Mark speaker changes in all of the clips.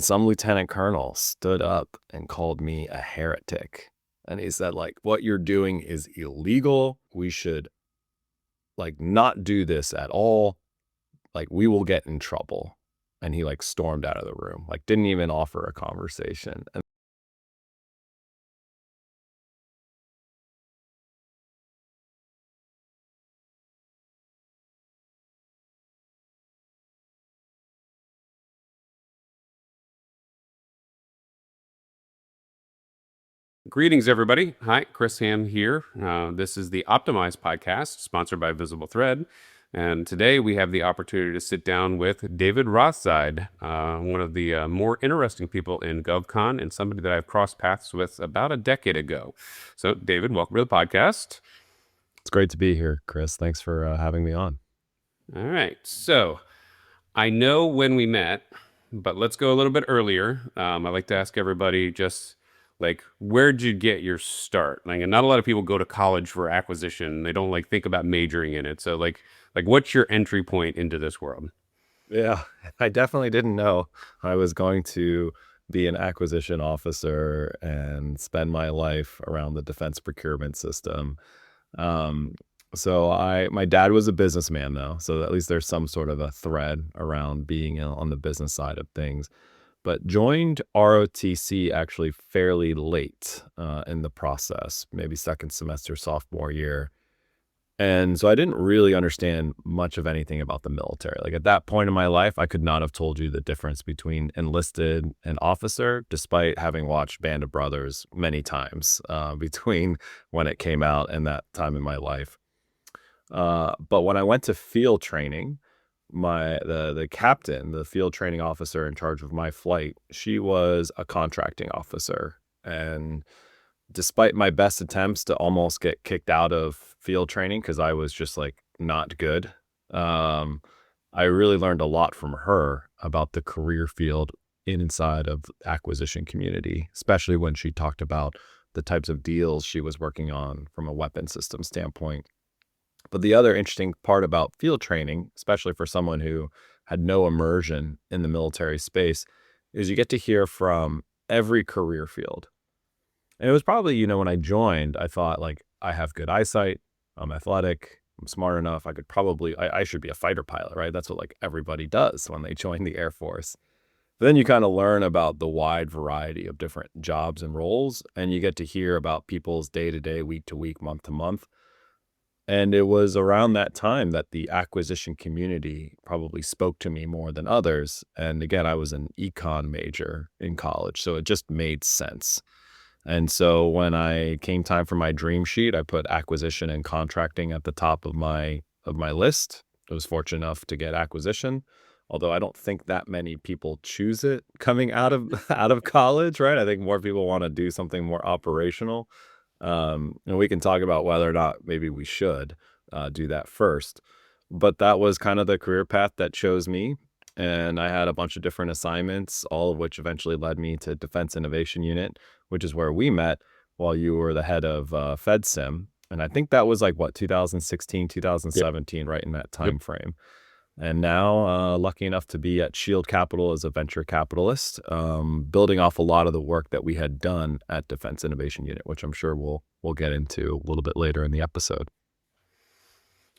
Speaker 1: Some lieutenant colonel stood up and called me a heretic. And he said, like, what you're doing is illegal. We should like not do this at all. Like, we will get in trouble. And he like stormed out of the room, like didn't even offer a conversation. And
Speaker 2: Greetings, everybody. Hi, Chris Hamm here. This is the Optimized podcast, sponsored by VisibleThread. And today we have the opportunity to sit down with David Rothzeid, one of the more interesting people in GovCon and somebody that I've crossed paths with about a decade ago. So, David, welcome to the podcast.
Speaker 1: it's great to be here, Chris. Thanks for having me on.
Speaker 2: All right. So, I know when we met, but let's go a little bit earlier. I like to ask everybody just like, where'd you get your start? Like, and not a lot of people go to college for acquisition. They don't like think about majoring in it. So like what's your entry point into this world?
Speaker 1: Yeah, I definitely didn't know I was going to be an acquisition officer and spend my life around the defense procurement system. Um, my dad was a businessman though, so at least there's some sort of a thread around being on the business side of things. But joined ROTC actually fairly late in the process, maybe second semester, sophomore year. And so I didn't really understand much of anything about the military. Like at that point in my life, I could not have told you the difference between enlisted and officer, despite having watched Band of Brothers many times between when it came out and that time in my life. But when I went to field training, the captain, the field training officer in charge of my flight, she was a contracting officer. And despite my best attempts to almost get kicked out of field training because I was just like not good, um, I really learned a lot from her about the career field inside of acquisition community, especially when she talked about the types of deals she was working on from a weapon system standpoint. But the other interesting part about field training, especially for someone who had no immersion in the military space, is you get to hear from every career field. And it was probably, when I joined, I thought like, I have good eyesight, I'm athletic, I'm smart enough, I should be a fighter pilot, right? That's what like everybody does when they join the Air Force. But then you kind of learn about the wide variety of different jobs and roles, and you get to hear about people's day to day, week to week, month to month. And it was around that time that the acquisition community probably spoke to me more than others. And again, I was an econ major in college, so it just made sense. And so when I came time for my dream sheet, I put acquisition and contracting at the top of my list. I was fortunate enough to get acquisition, although I don't think that many people choose it coming out of out of college, right? I think more people want to do something more operational. And we can talk about whether or not maybe we should do that first. But that was kind of the career path that chose me. And I had a bunch of different assignments, all of which eventually led me to Defense Innovation Unit, which is where we met while you were the head of FedSim. And I think that was like, what, 2016, 2017, right in that time frame. And now lucky enough to be at Shield Capital as a venture capitalist, building off a lot of the work that we had done at Defense Innovation Unit, which I'm sure we'll get into a little bit later in the episode.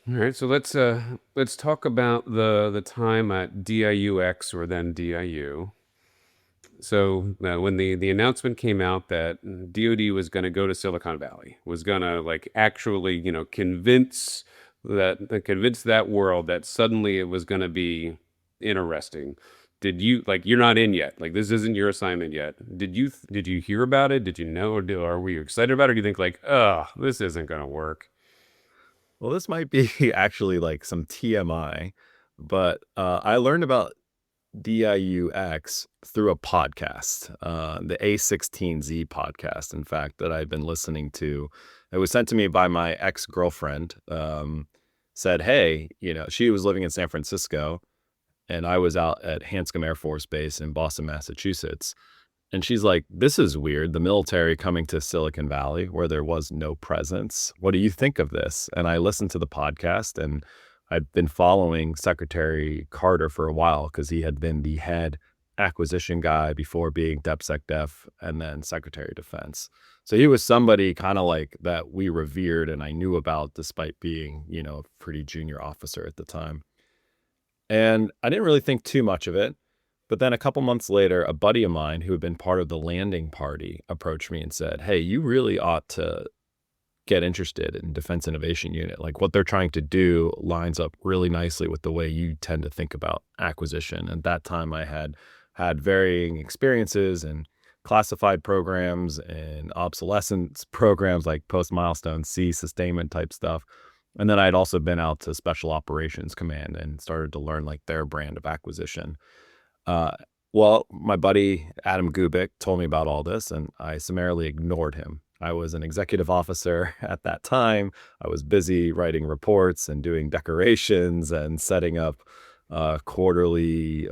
Speaker 2: All right, so let's talk about the time at DIUX or then DIU. So when the announcement came out that DoD was going to go to Silicon Valley, was going to like actually convince that world that suddenly it was going to be interesting. Did you like you're not in yet? Like this isn't your assignment yet. Did you hear about it? Did you know, or were you excited about it? Or do you think like, oh, this isn't going to work?
Speaker 1: Well, this might be actually like some TMI, but I learned about DIUX through a podcast, the A16Z podcast, in fact, that I've been listening to. It was sent to me by my ex-girlfriend, said, hey, she was living in San Francisco and I was out at Hanscom Air Force Base in Boston, Massachusetts. And she's like, this is weird. The military coming to Silicon Valley where there was no presence. What do you think of this? And I listened to the podcast, and I'd been following Secretary Carter for a while because he had been the head acquisition guy before being DepSecDef and then Secretary of Defense. So he was somebody kind of like that we revered and I knew about despite being, a pretty junior officer at the time. And I didn't really think too much of it. But then a couple months later, a buddy of mine who had been part of the landing party approached me and said, "Hey, you really ought to get interested in Defense Innovation Unit. Like what they're trying to do lines up really nicely with the way you tend to think about acquisition." At that time, I had varying experiences in classified programs and obsolescence programs like post-milestone C sustainment type stuff. And then I had also been out to Special Operations Command and started to learn like their brand of acquisition. Uh, well, my buddy Adam Gubick told me about all this, and I summarily ignored him. I was an executive officer at that time. I was busy writing reports and doing decorations and setting up quarterly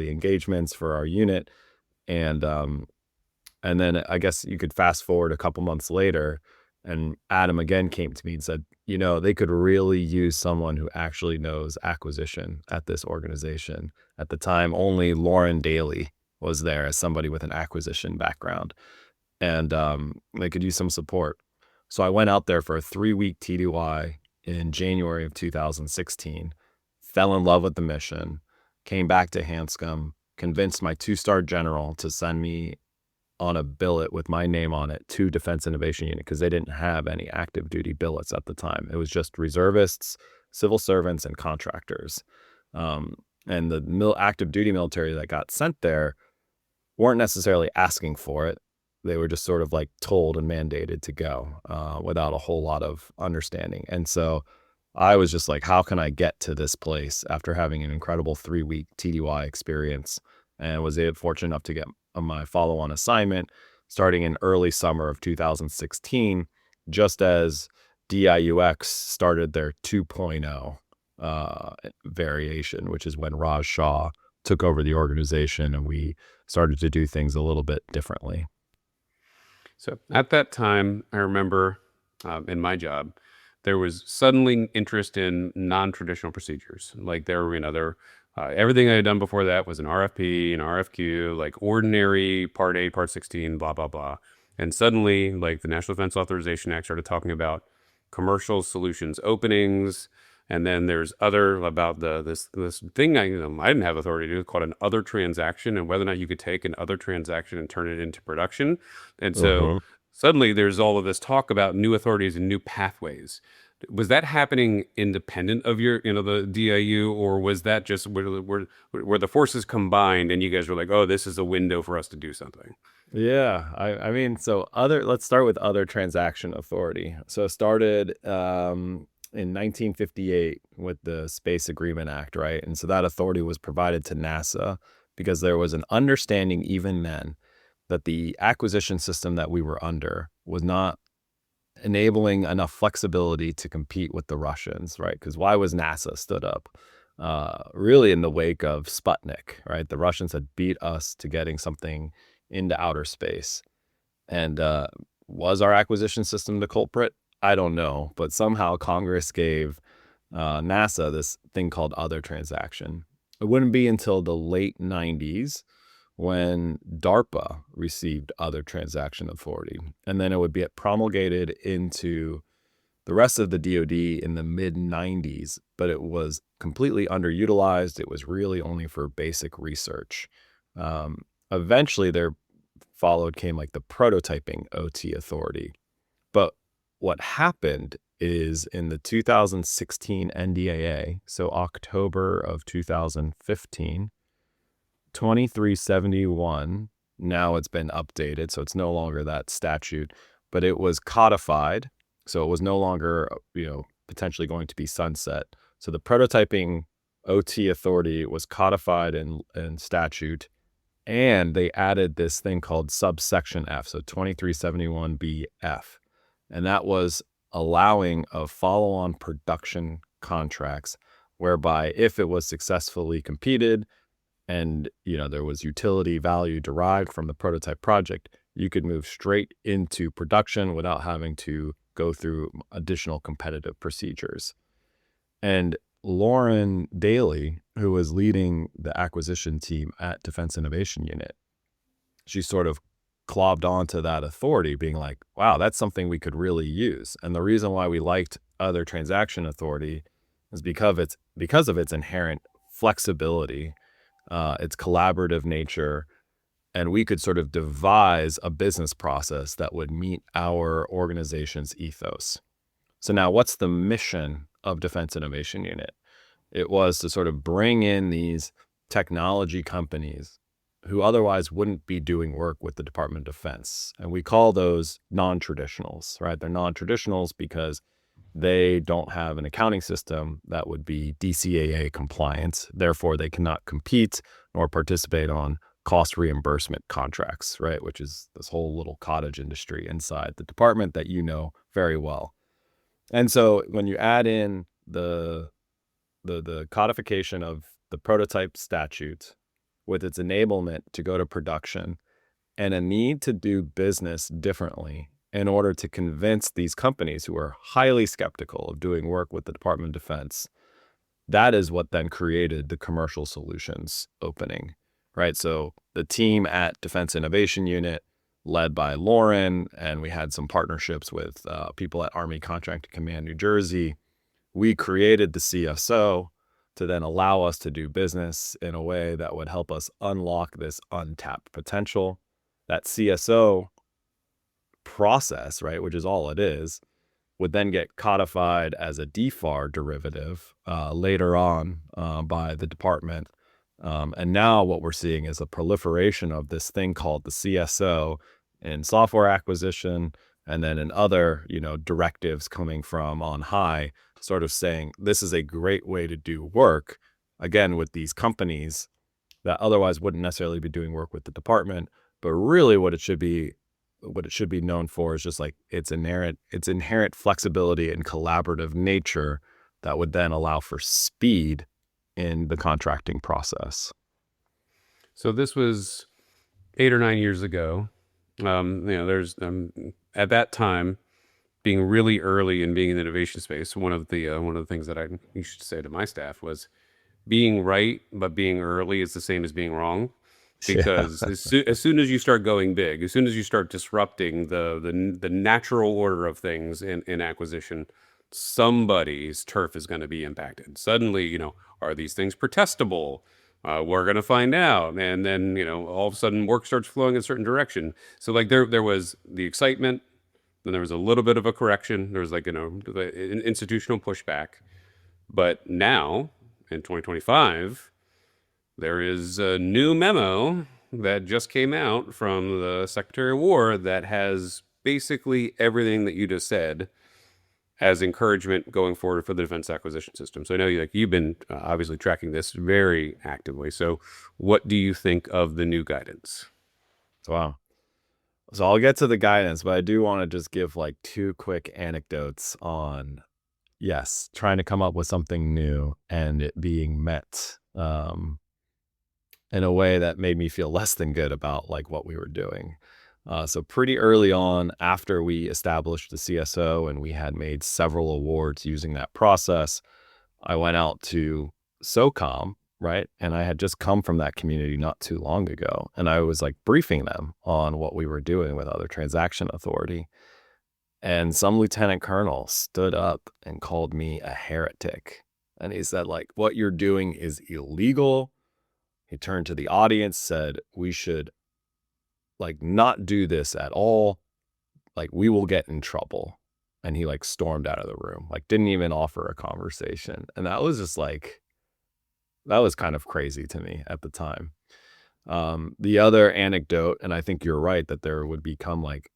Speaker 1: engagements for our unit. And then I guess you could fast forward a couple months later, and Adam again came to me and said, they could really use someone who actually knows acquisition at this organization. At the time, only Lauren Daly was there as somebody with an acquisition background, and they could use some support. So I went out there for a 3-week TDY in January of 2016, fell in love with the mission, came back to Hanscom, convinced my 2-star general to send me on a billet with my name on it to Defense Innovation Unit because they didn't have any active duty billets at the time. It was just reservists, civil servants, and contractors. And the active duty military that got sent there weren't necessarily asking for it. They were just sort of like told and mandated to go without a whole lot of understanding. And so I was just like, how can I get to this place after having an incredible 3-week TDY experience? And was fortunate enough to get my follow-on assignment starting in early summer of 2016, just as DIUX started their 2.0 variation, which is when Raj Shah took over the organization and we started to do things a little bit differently.
Speaker 2: So at that time, I remember in my job, there was suddenly interest in non-traditional procedures. Like everything I had done before that was an RFP, an RFQ, like ordinary Part 8, Part 16, blah, blah, blah. And suddenly, like the National Defense Authorization Act started talking about commercial solutions openings. And then there's about this thing I didn't have authority to do called an other transaction, and whether or not you could take an other transaction and turn it into production. And so suddenly there's all of this talk about new authorities and new pathways. Was that happening independent of your, the DIU, or was that just where the forces combined and you guys were like, oh, this is a window for us to do something?
Speaker 1: Yeah, I mean, so let's start with other transaction authority. So it started in 1958 with the Space Agreement Act, right? And so that authority was provided to NASA because there was an understanding even then that the acquisition system that we were under was not enabling enough flexibility to compete with the Russians, right? Because why was NASA stood up? Really in the wake of Sputnik, right? The Russians had beat us to getting something into outer space. And was our acquisition system the culprit? I don't know. But somehow Congress gave NASA this thing called other transaction. It wouldn't be until the late 90s when DARPA received other transaction authority. And then it would be promulgated into the rest of the DoD in the mid-90s, but it was completely underutilized. It was really only for basic research. Eventually, there came like the prototyping OT authority. But what happened is in the 2016 NDAA, so October of 2015, 2371, now it's been updated, so it's no longer that statute, but it was codified, so it was no longer, potentially going to be sunset. So the prototyping OT authority was codified in statute, and they added this thing called subsection F, so 2371BF, and that was allowing of follow-on production contracts, whereby if it was successfully competed, and there was utility value derived from the prototype project, you could move straight into production without having to go through additional competitive procedures. And Lauren Daly, who was leading the acquisition team at Defense Innovation Unit, she sort of clobbed onto that authority, being like, wow, that's something we could really use. And the reason why we liked other transaction authority is because of its inherent flexibility, its collaborative nature, and we could sort of devise a business process that would meet our organization's ethos. So now what's the mission of Defense Innovation Unit? It was to sort of bring in these technology companies who otherwise wouldn't be doing work with the Department of Defense. And we call those non-traditionals, right? They're non-traditionals because they don't have an accounting system that would be DCAA compliant. Therefore, they cannot compete nor participate on cost reimbursement contracts, right? Which is this whole little cottage industry inside the department that you know very well. And so when you add in the codification of the prototype statute with its enablement to go to production and a need to do business differently in order to convince these companies who are highly skeptical of doing work with the Department of Defense, that is what then created the commercial solutions opening, right? So the team at Defense Innovation Unit, led by Lauren, and we had some partnerships with people at Army Contracting Command New Jersey, we created the CSO to then allow us to do business in a way that would help us unlock this untapped potential. That CSO process, right, which is all it is, would then get codified as a DFAR derivative later on by the department. And now what we're seeing is a proliferation of this thing called the CSO in software acquisition, and then in other, directives coming from on high, sort of saying this is a great way to do work, again, with these companies that otherwise wouldn't necessarily be doing work with the department. But really what it should be known for is just like its inherent flexibility and collaborative nature that would then allow for speed in the contracting process.
Speaker 2: So this was 8 or 9 years ago. There's at that time, being really early and being in the innovation space, one of the things that I used to say to my staff was, being right but being early is the same as being wrong, because as soon as you start going big, as soon as you start disrupting the natural order of things in acquisition, somebody's turf is going to be impacted. Suddenly, are these things protestable? We're going to find out. And then, all of a sudden work starts flowing in a certain direction. So like there was the excitement, then there was a little bit of a correction. There was like, an institutional pushback. But now in 2025, there is a new memo that just came out from the Secretary of War that has basically everything that you just said as encouragement going forward for the defense acquisition system. So I know you've been obviously tracking this very actively. So what do you think of the new guidance?
Speaker 1: Wow. So I'll get to the guidance, but I do want to just give like 2 quick anecdotes on, yes, trying to come up with something new and it being met in a way that made me feel less than good about like what we were doing. So pretty early on, after we established the CSO and we had made several awards using that process, I went out to SOCOM, right? And I had just come from that community not too long ago. And I was like briefing them on what we were doing with other transaction authority. And some lieutenant colonel stood up and called me a heretic. And he said, like, what you're doing is illegal. He turned to the audience, said, we should like not do this at all. Like, we will get in trouble. And he like stormed out of the room, like didn't even offer a conversation. And that was just like, that was kind of crazy to me at the time. The other anecdote, and I think you're right that there would become like,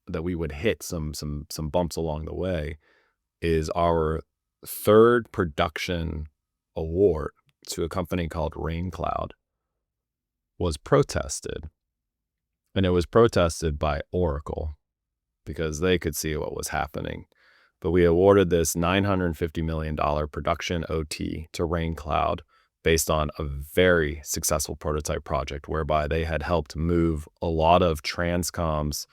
Speaker 1: that we would hit some bumps along the way, is our 3rd production award to a company called Raincloud was protested. And it was protested by Oracle because they could see what was happening. But we awarded this $950 million production OT to Raincloud based on a very successful prototype project whereby they had helped move a lot of Transcom's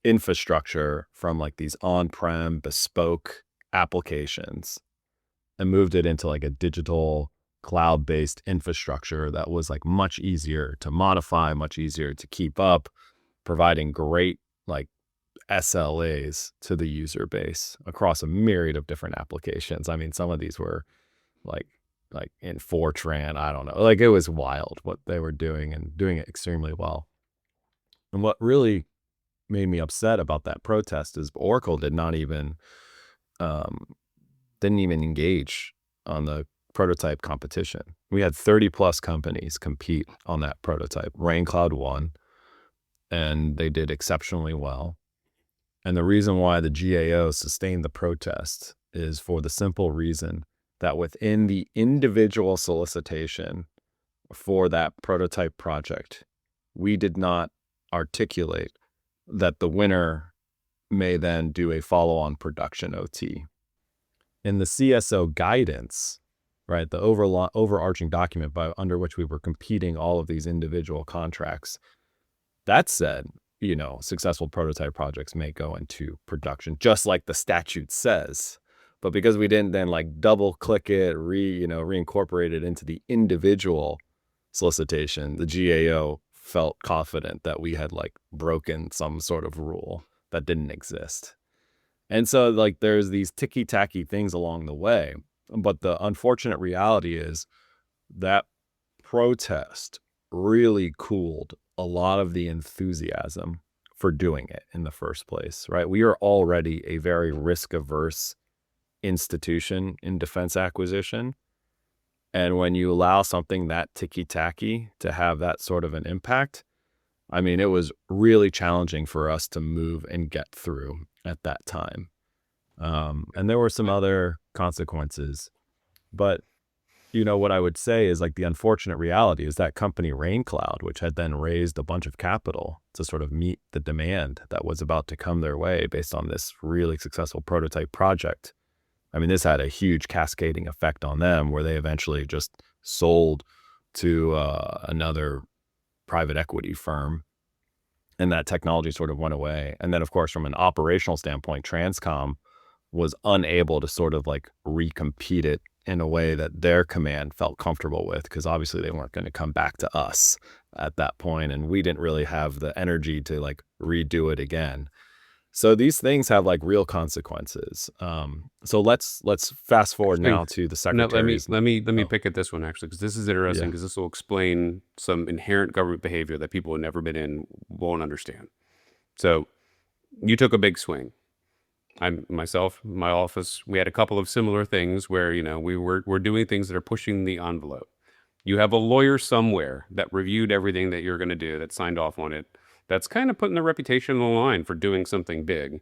Speaker 1: infrastructure from like these on-prem bespoke applications and moved it into like a digital cloud-based infrastructure that was like much easier to modify, much easier to keep up, providing great like SLAs to the user base across a myriad of different applications. I mean, some of these were like in Fortran, I don't know. Like it was wild what they were doing and doing it extremely well. And what really made me upset about that protest is Oracle um, didn't even engage on the prototype competition. We had 30 plus companies compete on that prototype. Raincloud won, and they did exceptionally well. And the reason why the GAO sustained the protest is for the simple reason that within the individual solicitation for that prototype project, we did not articulate that the winner may then do a follow-on production OT. In the CSO guidance, right, the overarching document under which we were competing all of these individual contracts, that said, successful prototype projects may go into production, just like the statute says. But because we didn't then like double click it, reincorporate it into the individual solicitation, the GAO felt confident that we had like broken some sort of rule that didn't exist. And so like there's these ticky-tacky things along the way. But the unfortunate reality is that protest really cooled a lot of the enthusiasm for doing it in the first place, right? We are already a very risk-averse institution in defense acquisition. And when you allow something that ticky-tacky to have that sort of an impact, I mean, it was really challenging for us to move and get through at that time. And there were some other consequences. But, what I would say is like the unfortunate reality is that company Raincloud, which had then raised a bunch of capital to sort of meet the demand that was about to come their way based on this really successful prototype project. I mean, this had a huge cascading effect on them where they eventually just sold to another private equity firm, and that technology sort of went away. And then, of course, from an operational standpoint, Transcom was unable to sort of like recompete it in a way that their command felt comfortable with, because obviously they weren't going to come back to us at that point, and we didn't really have the energy to like redo it again. So these things have like real consequences. So let's fast forward now to the
Speaker 2: No,
Speaker 1: secretaries.
Speaker 2: let me pick at this one actually, because this is interesting,
Speaker 1: Yeah.
Speaker 2: because this will explain some inherent government behavior that people who have never been in won't understand. So you took a big swing. Myself, my office, we had a couple of similar things where, we're doing things that are pushing the envelope. You have a lawyer somewhere that reviewed everything that you're going to do, that signed off on it, that's kind of putting the reputation on the line for doing something big.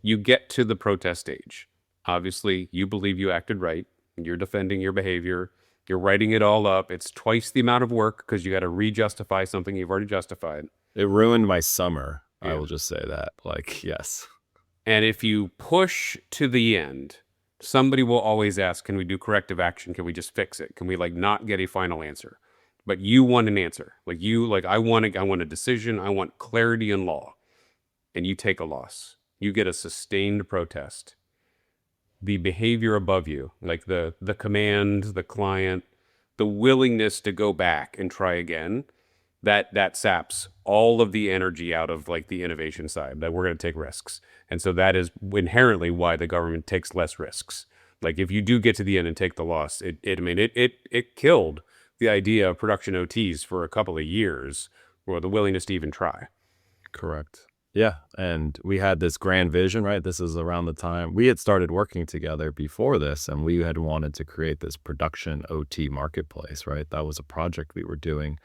Speaker 2: You get to the protest stage. Obviously, you believe you acted right. You're defending your behavior. You're writing it all up. It's twice the amount of work because you got to re-justify something you've already justified.
Speaker 1: It ruined my summer.
Speaker 2: Yeah.
Speaker 1: I will just say that. Like, yes.
Speaker 2: And if you push to the end, somebody will always ask, can we do corrective action? Can we just fix it? Can we like not get a final answer? But you want an answer. I want a decision. I want clarity in law. And you take a loss. You get a sustained protest. The behavior above you, like the command, the client, the willingness to go back and try again, that saps all of the energy out of like the innovation side, that we're going to take risks. And so that is inherently why the government takes less risks. Like if you do get to the end and take the loss, it killed the idea of production OTs for a couple of years, or the willingness to even try.
Speaker 1: Correct. Yeah. And we had this grand vision, right? This is around the time we had started working together before this, and we had wanted to create this production OT marketplace, right? That was a project we were doing.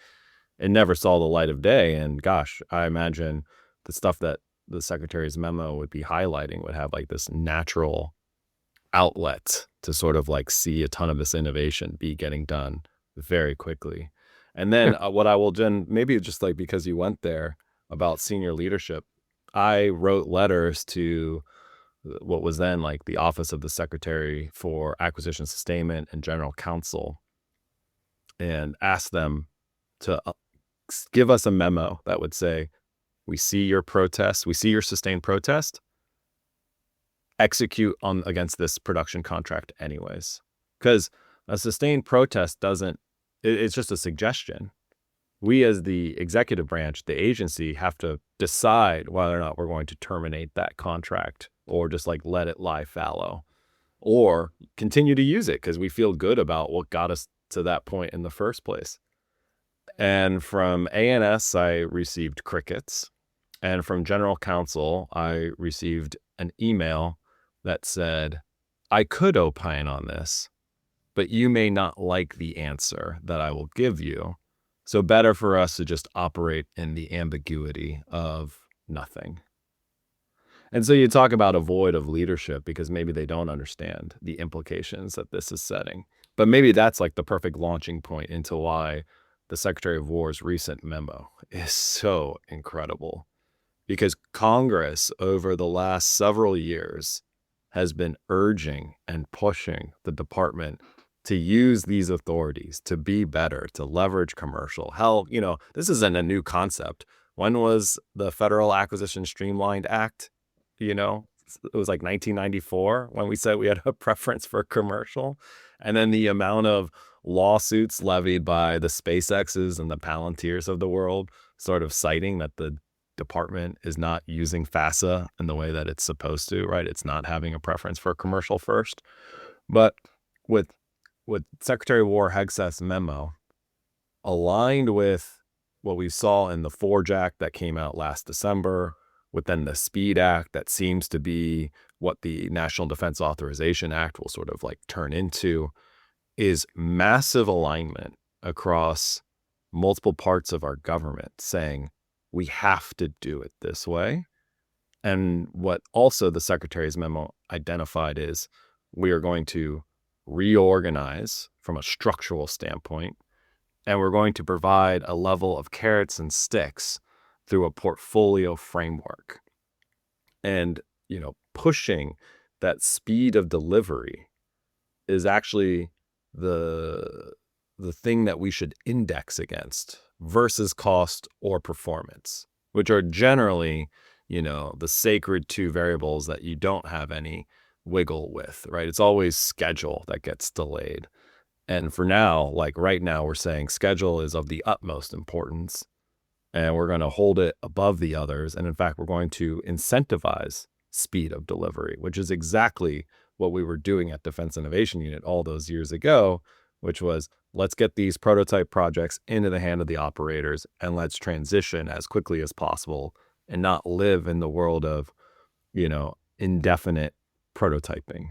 Speaker 1: It never saw the light of day. And gosh, I imagine the stuff that the secretary's memo would be highlighting would have like this natural outlet to sort of like see a ton of this innovation be getting done very quickly. And then what I will do, maybe just like because you went there about senior leadership, I wrote letters to what was then like the Office of the Secretary for Acquisition Sustainment and General Counsel, and asked them to give us a memo that would say, we see your protest, we see your sustained protest, execute on against this production contract anyways. because a sustained protest it's just a suggestion. We as the executive branch, the agency, have to decide whether or not we're going to terminate that contract or just like let it lie fallow or continue to use it because we feel good about what got us to that point in the first place. And from ANS, I received crickets. And from general counsel, I received an email that said, I could opine on this, but you may not like the answer that I will give you. So better for us to just operate in the ambiguity of nothing. And so you talk about a void of leadership because maybe they don't understand the implications that this is setting. But maybe that's like the perfect launching point into why the Secretary of War's recent memo is so incredible. Because Congress over the last several years has been urging and pushing the department to use these authorities to be better, to leverage commercial. Hell, this isn't a new concept. When was the Federal Acquisition Streamlined Act? It was like 1994 when we said we had a preference for commercial. And then the amount of lawsuits levied by the SpaceXs and the Palantirs of the world, sort of citing that the department is not using FASA in the way that it's supposed to, right? It's not having a preference for commercial first. But with Secretary of War Hegseth's memo, aligned with what we saw in the Forge Act that came out last December, within the SPEED Act that seems to be what the National Defense Authorization Act will sort of like turn into, is massive alignment across multiple parts of our government saying we have to do it this way. And what also the Secretary's memo identified is we are going to reorganize from a structural standpoint, and we're going to provide a level of carrots and sticks through a portfolio framework. And, pushing that speed of delivery is actually the thing that we should index against versus cost or performance, which are generally, the sacred two variables that you don't have any wiggle with, right? It's always schedule that gets delayed. And for now, like right now, we're saying schedule is of the utmost importance and we're going to hold it above the others. And in fact, we're going to incentivize speed of delivery, which is exactly what we were doing at Defense Innovation Unit all those years ago, which was let's get these prototype projects into the hand of the operators and let's transition as quickly as possible and not live in the world of, indefinite prototyping.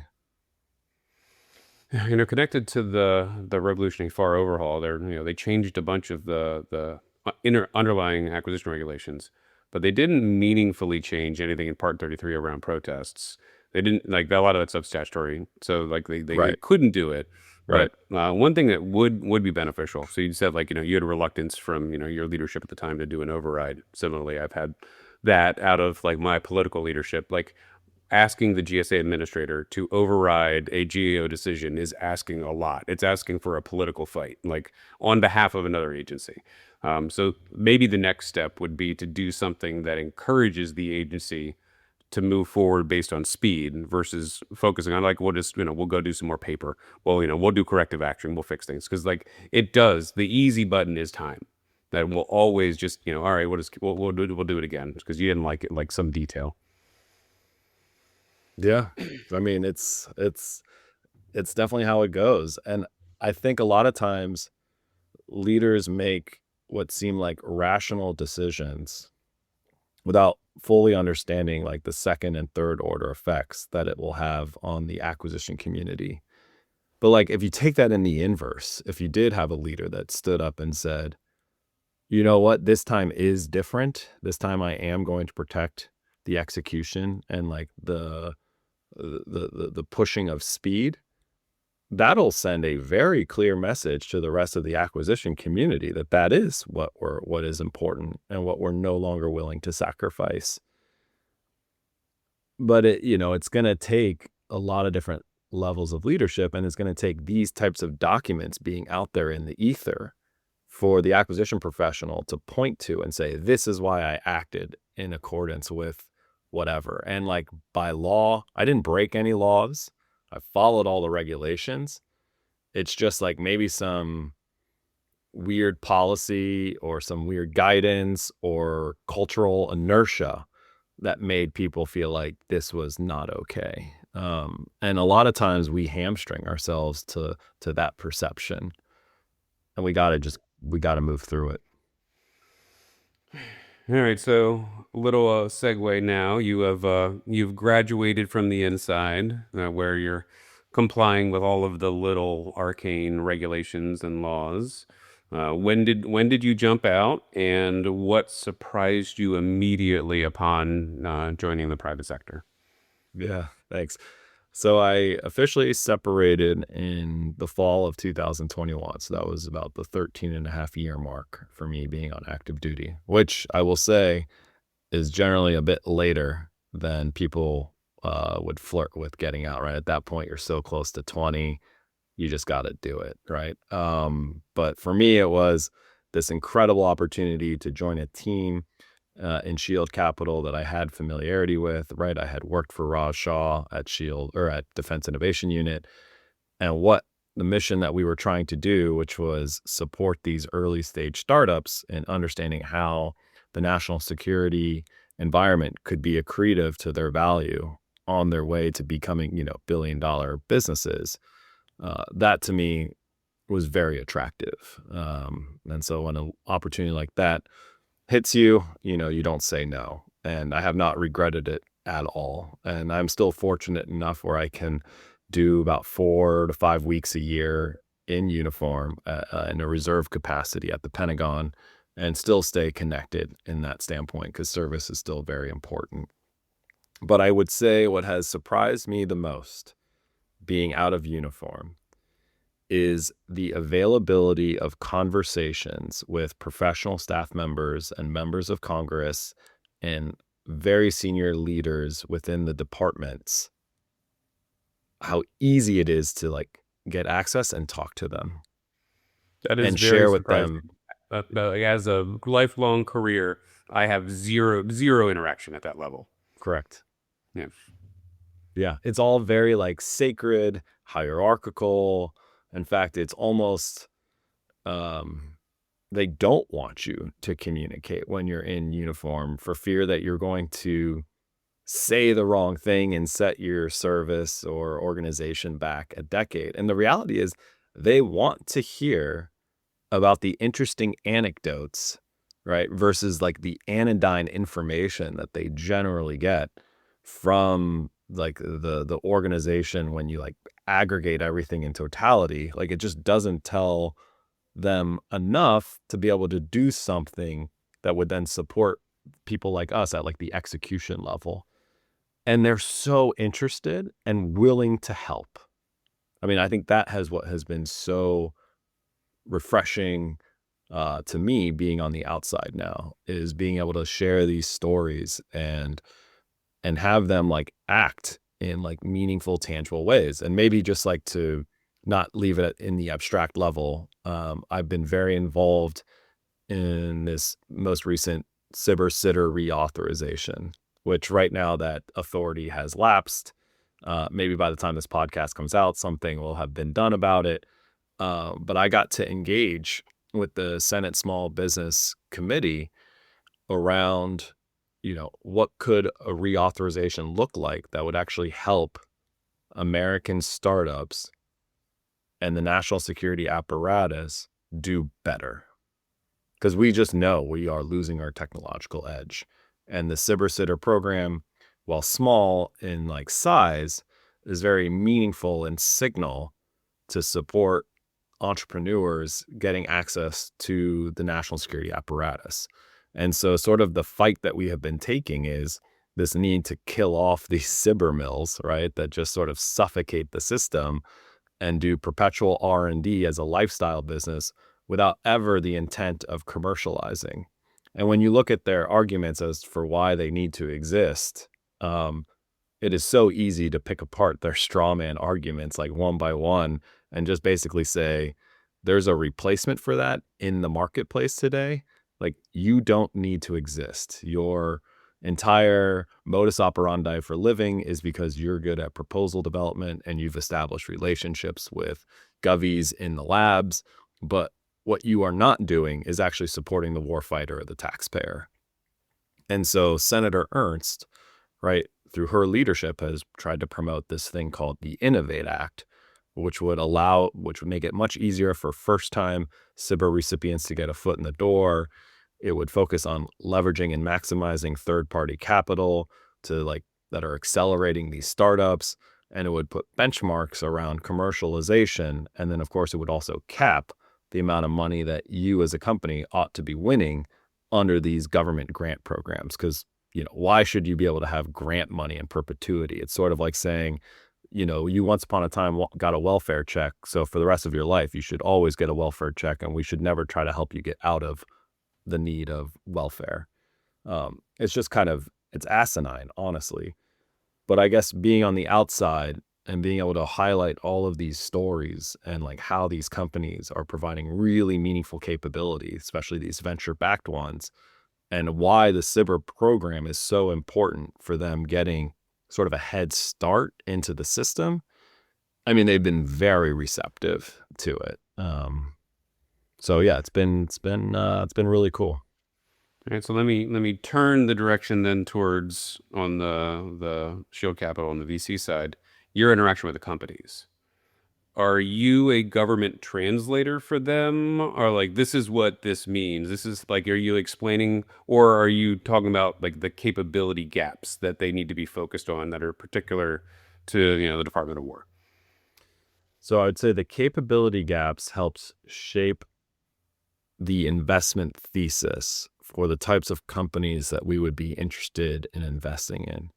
Speaker 2: Connected to the revolutionary FAR overhaul, they changed a bunch of the underlying acquisition regulations, but they didn't meaningfully change anything in Part 33 around protests. They didn't like a lot of that stuff's statutory, so like they
Speaker 1: Right.
Speaker 2: couldn't do it.
Speaker 1: Right.
Speaker 2: But one thing that would be beneficial. So you said like you had a reluctance from your leadership at the time to do an override. Similarly, I've had that out of like my political leadership, like. Asking the GSA administrator to override a GAO decision is asking a lot. It's asking for a political fight, like on behalf of another agency. So maybe the next step would be to do something that encourages the agency to move forward based on speed versus focusing on like, we'll go do some more paper. Well, we'll do corrective action. We'll fix things. Cause like the easy button is time. That will always just, all right, we'll do it again because you didn't like it, like some detail.
Speaker 1: Yeah. I mean, it's definitely how it goes. And I think a lot of times leaders make what seem like rational decisions without fully understanding like the second and third order effects that it will have on the acquisition community. But like if you take that in the inverse, if you did have a leader that stood up and said, you know what, this time is different. This time I am going to protect the execution and like the pushing of speed, that'll send a very clear message to the rest of the acquisition community that is what is important and what we're no longer willing to sacrifice. But it's going to take a lot of different levels of leadership, and it's going to take these types of documents being out there in the ether for the acquisition professional to point to and say, this is why I acted in accordance with whatever. And like by law, I didn't break any laws. I followed all the regulations. It's just like maybe some weird policy or some weird guidance or cultural inertia that made people feel like this was not okay. And a lot of times we hamstring ourselves to that perception, and we gotta move through it.
Speaker 2: All right, so a little segue now. You've graduated from the inside, where you're complying with all of the little arcane regulations and laws. When did you jump out, and what surprised you immediately upon joining the private sector?
Speaker 1: Yeah, thanks. So I officially separated in the fall of 2021. So that was about the 13 and a half year mark for me being on active duty, which I will say is generally a bit later than people would flirt with getting out, right? At that point, you're so close to 20, you just got to do it, right? But for me, it was this incredible opportunity to join a team in Shield Capital that I had familiarity with, right? I had worked for Raj Shah at Shield or at Defense Innovation Unit, and what the mission that we were trying to do, which was support these early stage startups in understanding how the national security environment could be accretive to their value on their way to becoming, billion-dollar businesses. That to me was very attractive. And so when an opportunity like that hits you, you don't say no. And I have not regretted it at all. And I'm still fortunate enough where I can do about 4 to 5 weeks a year in uniform in a reserve capacity at the Pentagon and still stay connected in that standpoint because service is still very important. But I would say what has surprised me the most being out of uniform is the availability of conversations with professional staff members and members of Congress and very senior leaders within the departments, how easy it is to like get access and talk to them
Speaker 2: That is
Speaker 1: and
Speaker 2: very
Speaker 1: share with
Speaker 2: surprising.
Speaker 1: them.
Speaker 2: As a lifelong career, I have zero interaction at that level.
Speaker 1: Correct.
Speaker 2: Yeah.
Speaker 1: Yeah. It's all very like sacred, hierarchical. In fact, it's almost, they don't want you to communicate when you're in uniform for fear that you're going to say the wrong thing and set your service or organization back a decade. And the reality is they want to hear about the interesting anecdotes, right? Versus like the anodyne information that they generally get from like the organization when you like aggregate everything in totality. Like it just doesn't tell them enough to be able to do something that would then support people like us at like the execution level. And they're so interested and willing to help. I mean, I think that has what has been so refreshing to me being on the outside now is being able to share these stories and have them like act in like meaningful, tangible ways. And maybe just like to not leave it in the abstract level. I've been very involved in this most recent SBIR sitter reauthorization, which right now that authority has lapsed. Maybe by the time this podcast comes out, something will have been done about it. But I got to engage with the Senate Small Business Committee around, what could a reauthorization look like that would actually help American startups and the national security apparatus do better. Because we just know we are losing our technological edge. And the SBIR sitter program, while small in like size, is very meaningful in signal to support entrepreneurs getting access to the national security apparatus. And so sort of the fight that we have been taking is this need to kill off these SBIR mills, right, that just sort of suffocate the system and do perpetual R&D as a lifestyle business without ever the intent of commercializing. And when you look at their arguments as for why they need to exist, it is so easy to pick apart their straw man arguments like one by one and just basically say, there's a replacement for that in the marketplace today. Like, you don't need to exist. Your entire modus operandi for living is because you're good at proposal development and you've established relationships with govies in the labs. But what you are not doing is actually supporting the warfighter or the taxpayer. And so Senator Ernst, right, through her leadership, has tried to promote this thing called the INNOVATE Act, which would make it much easier for first-time SBIR recipients to get a foot in the door. It would focus on leveraging and maximizing third-party capital that are accelerating these startups, and it would put benchmarks around commercialization. And then, of course, it would also cap the amount of money that you as a company ought to be winning under these government grant programs. Because, why should you be able to have grant money in perpetuity? It's sort of like saying, you once upon a time got a welfare check, so for the rest of your life, you should always get a welfare check, and we should never try to help you get out of the need of welfare. It's just it's asinine, honestly. But I guess being on the outside and being able to highlight all of these stories and like how these companies are providing really meaningful capability, especially these venture-backed ones, and why the SBIR program is so important for them getting sort of a head start into the system. I mean, they've been very receptive to it. So yeah, it's been really cool.
Speaker 2: All right, so let me turn the direction then towards on the Shield Capital on the VC side, your interaction with the companies. Are you a government translator for them? Or like, this is what this means? This is like, are you explaining, or are you talking about like the capability gaps that they need to be focused on that are particular to, the Department of War?
Speaker 1: So I would say the capability gaps helps shape the investment thesis for the types of companies that we would be interested in investing in.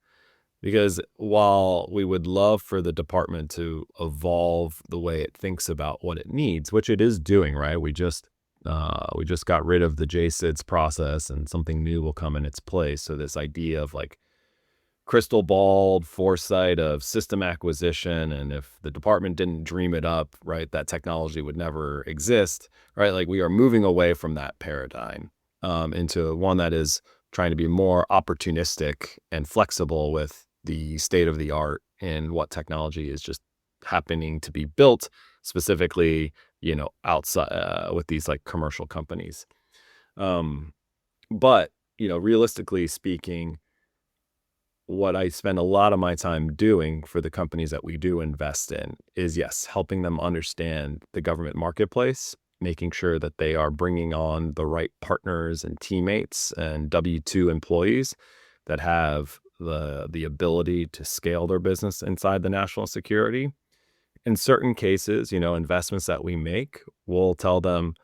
Speaker 1: Because while we would love for the department to evolve the way it thinks about what it needs, which it is doing, right? We just got rid of the JSIDS process, and something new will come in its place. So this idea of like crystal ball foresight of system acquisition, and if the department didn't dream it up, right, that technology would never exist, right? Like, we are moving away from that paradigm into one that is trying to be more opportunistic and flexible with the state of the art and what technology is just happening to be built specifically, outside with these like commercial companies. But, realistically speaking, what I spend a lot of my time doing for the companies that we do invest in is, yes, helping them understand the government marketplace, making sure that they are bringing on the right partners and teammates and W-2 employees that have the ability to scale their business inside the national security. In certain cases, investments that we make, we'll tell them,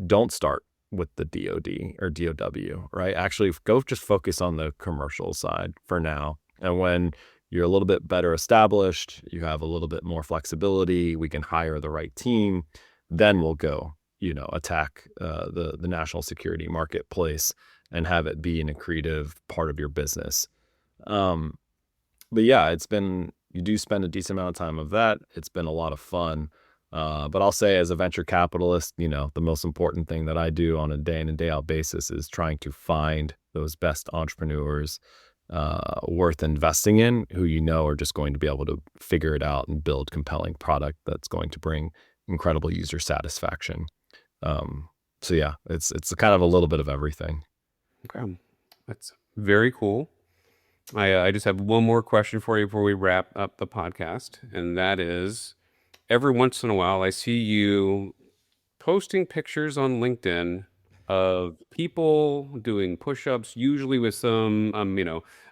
Speaker 1: don't start with the DoD or DOW, right? Actually, go just focus on the commercial side for now. And when you're a little bit better established, you have a little bit more flexibility, we can hire the right team, then we'll go, attack the national security marketplace and have it be an accretive part of your business. But yeah, you do spend a decent amount of time of that. It's been a lot of fun. But I'll say, as a venture capitalist, the most important thing that I do on a day in and day out basis is trying to find those best entrepreneurs worth investing in, who are just going to be able to figure it out and build compelling product that's going to bring incredible user satisfaction. So yeah, it's kind of a little bit of everything.
Speaker 2: Okay, that's very cool. I just have one more question for you before we wrap up the podcast, and that is, every once in a while, I see you posting pictures on LinkedIn of people doing push-ups, usually with some,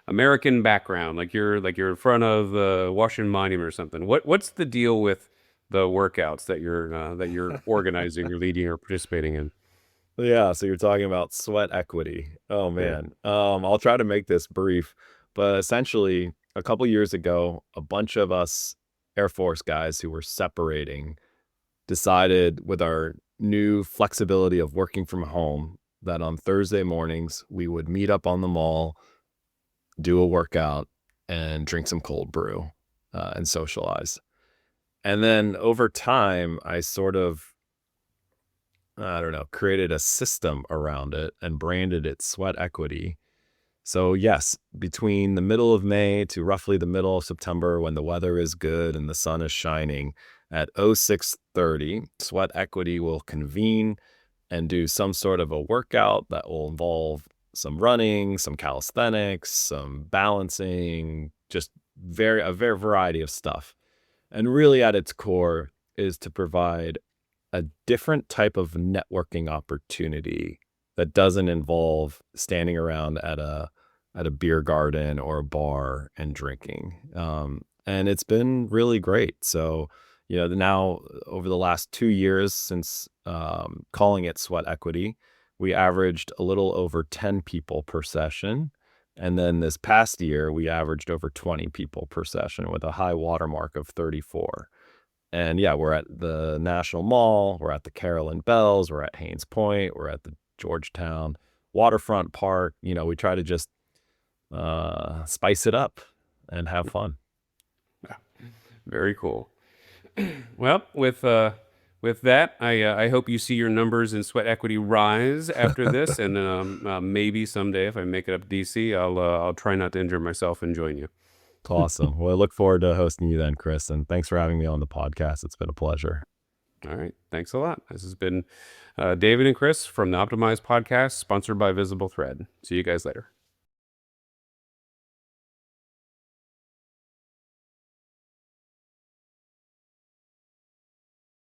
Speaker 2: American background, like you're in front of the Washington Monument or something. What's the deal with the workouts that you're organizing or leading or participating in?
Speaker 1: Yeah, so you're talking about sweat equity. Oh
Speaker 2: Yeah.
Speaker 1: man. I'll try to make this brief, but essentially a couple years ago, a bunch of us Air Force guys who were separating decided, with our new flexibility of working from home, that on Thursday mornings we would meet up on the mall, do a workout, and drink some cold brew and socialize. And then over time, I sort of, I don't know, created a system around it and branded it sweat equity. So yes, between the middle of May to roughly the middle of September, when the weather is good and the sun is shining, at 06:30, Sweat Equity will convene and do some sort of a workout that will involve some running, some calisthenics, some balancing, just a very variety of stuff. And really at its core is to provide a different type of networking opportunity that doesn't involve standing around at a beer garden or a bar and drinking. And it's been really great. So, now over the last 2 years since calling it Sweat Equity, we averaged a little over 10 people per session. And then this past year, we averaged over 20 people per session with a high watermark of 34. And yeah, we're at the National Mall, we're at the Carolyn Bells, we're at Haynes Point, we're at the Georgetown Waterfront Park. We try to just spice it up and have fun.
Speaker 2: Very cool. Well, with that, I hope you see your numbers in Sweat Equity rise after this, and maybe someday if I make it up to DC, I'll try not to injure myself and join you.
Speaker 1: Awesome. Well, I look forward to hosting you then, Chris, and thanks for having me on the podcast. It's been a pleasure.
Speaker 2: All right, thanks a lot. This has been David and Chris from the Optimized Podcast, sponsored by VisibleThread. See you guys later.